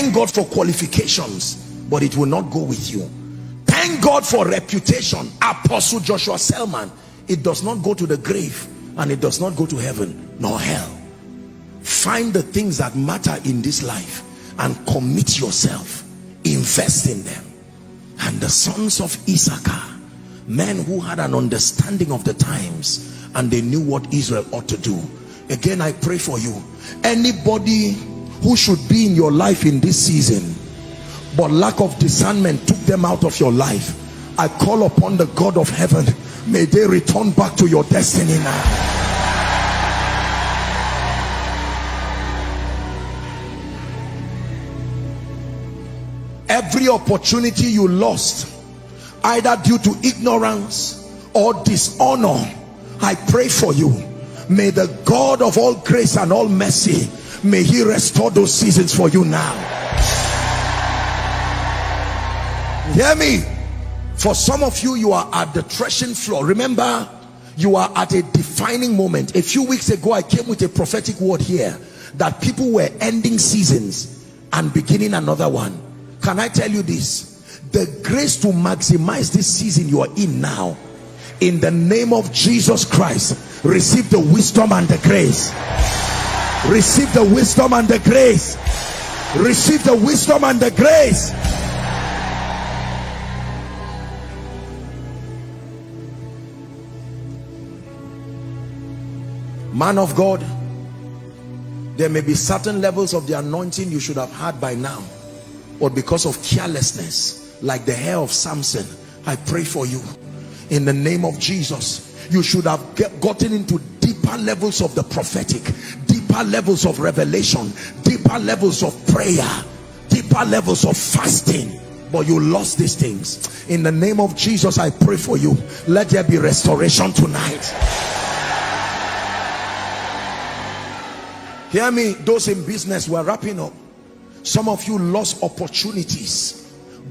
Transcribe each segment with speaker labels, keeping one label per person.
Speaker 1: Thank God for qualifications, but it will not go with you. Thank God for reputation. Apostle Joshua Selman, it does not go to the grave, and it does not go to heaven nor hell. Find the things that matter in this life and commit yourself. Invest in them. And the sons of Issachar, men who had an understanding of the times, and they knew what Israel ought to do. Again, I pray for you. Anybody who should be in your life in this season, but lack of discernment took them out of your life, I call upon the God of heaven, may they return back to your destiny now. Every opportunity you lost, either due to ignorance or dishonor, I pray for you. May the God of all grace and all mercy, may he restore those seasons for you now. Hear me. For some of you, you are at the threshing floor. Remember, you are at a defining moment. A few weeks ago, I came with a prophetic word here that people were ending seasons and beginning another one. Can I tell you this? The grace to maximize this season you are in now, in the name of Jesus Christ, receive the wisdom and the grace. Receive the wisdom and the grace. Receive the wisdom and the grace. Man of God, there may be certain levels of the anointing you should have had by now, but because of carelessness, like the hair of Samson, I pray for you in the name of Jesus. You should have gotten into deeper levels of the prophetic, deeper levels of revelation, deeper levels of prayer, deeper levels of fasting, but you lost these things. In the name of Jesus, I pray for you. Let there be restoration tonight. Hear me, those in business, we're wrapping up. Some of you lost opportunities.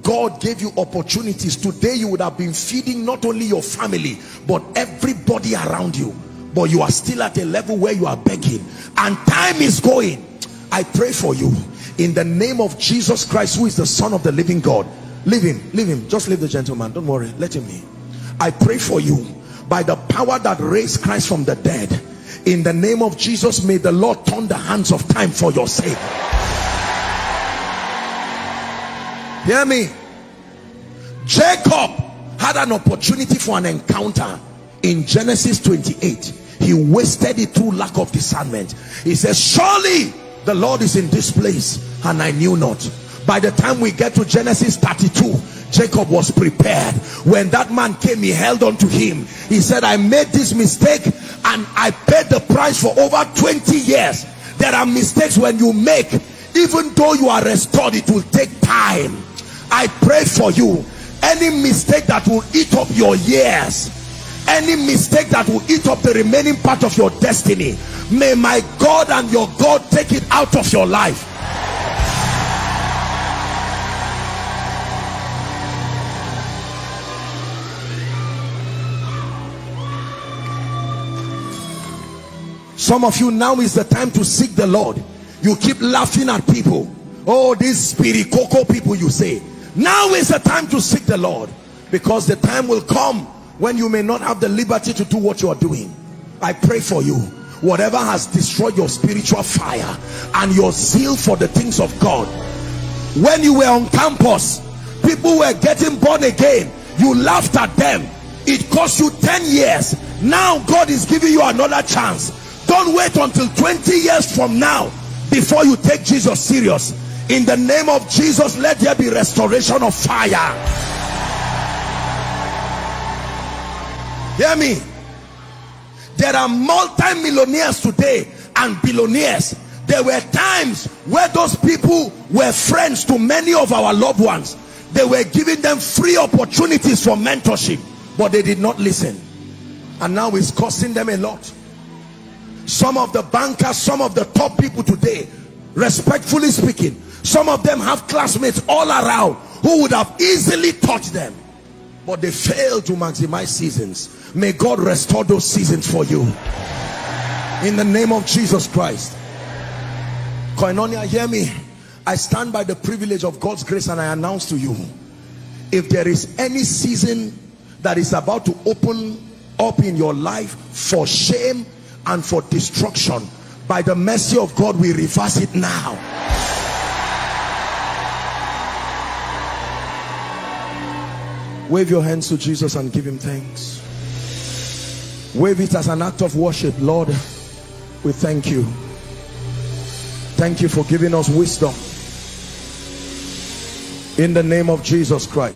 Speaker 1: God gave you opportunities. Today you would have been feeding not only your family, but everybody around you. But you are still at a level where you are begging, and time is going. I pray for you in the name of Jesus Christ, who is the Son of the living God. Leave him, leave him. Just leave the gentleman. Don't worry, let him be. I pray for you by the power that raised Christ from the dead. In the name of Jesus, may the Lord turn the hands of time for your sake. Hear me. Jacob had an opportunity for an encounter in Genesis 28. He wasted it through lack of discernment. He says, surely the Lord is in this place, and I knew not. By the time we get to Genesis 32, Jacob was prepared. When that man came, he held on to him. He said, I made this mistake and I paid the price for over 20 years. There are mistakes when you make, even though you are restored, it will take time. I pray for you. Any mistake that will eat up your years, any mistake that will eat up the remaining part of your destiny, may my God and your God take it out of your life. Some of you, now is the time to seek the Lord. You keep laughing at people. Oh, these spiritual people, you say. Now is the time to seek the Lord, because the time will come when you may not have the liberty to do what you are doing. I pray for you. Whatever has destroyed your spiritual fire and your zeal for the things of God. When you were on campus, people were getting born again. You laughed at them. It cost you 10 years. Now God is giving you another chance. Don't wait until 20 years from now before you take Jesus serious. In the name of Jesus, let there be restoration of fire. Hear me. There are multi-millionaires today and billionaires. There were times where those people were friends to many of our loved ones. They were giving them free opportunities for mentorship, but they did not listen. And now it's costing them a lot. Some of the bankers, some of the top people today, respectfully speaking, some of them have classmates all around who would have easily taught them, but they failed to maximize seasons. May God restore those seasons for you in the name of Jesus Christ. Koinonia, hear me. I stand by the privilege of God's grace and I announce to you, if there is any season that is about to open up in your life for shame and for destruction, by the mercy of God we reverse it now. Wave your hands to Jesus and give him thanks. Wave it as an act of worship. Lord, we thank you. Thank you for giving us wisdom in the name of Jesus Christ.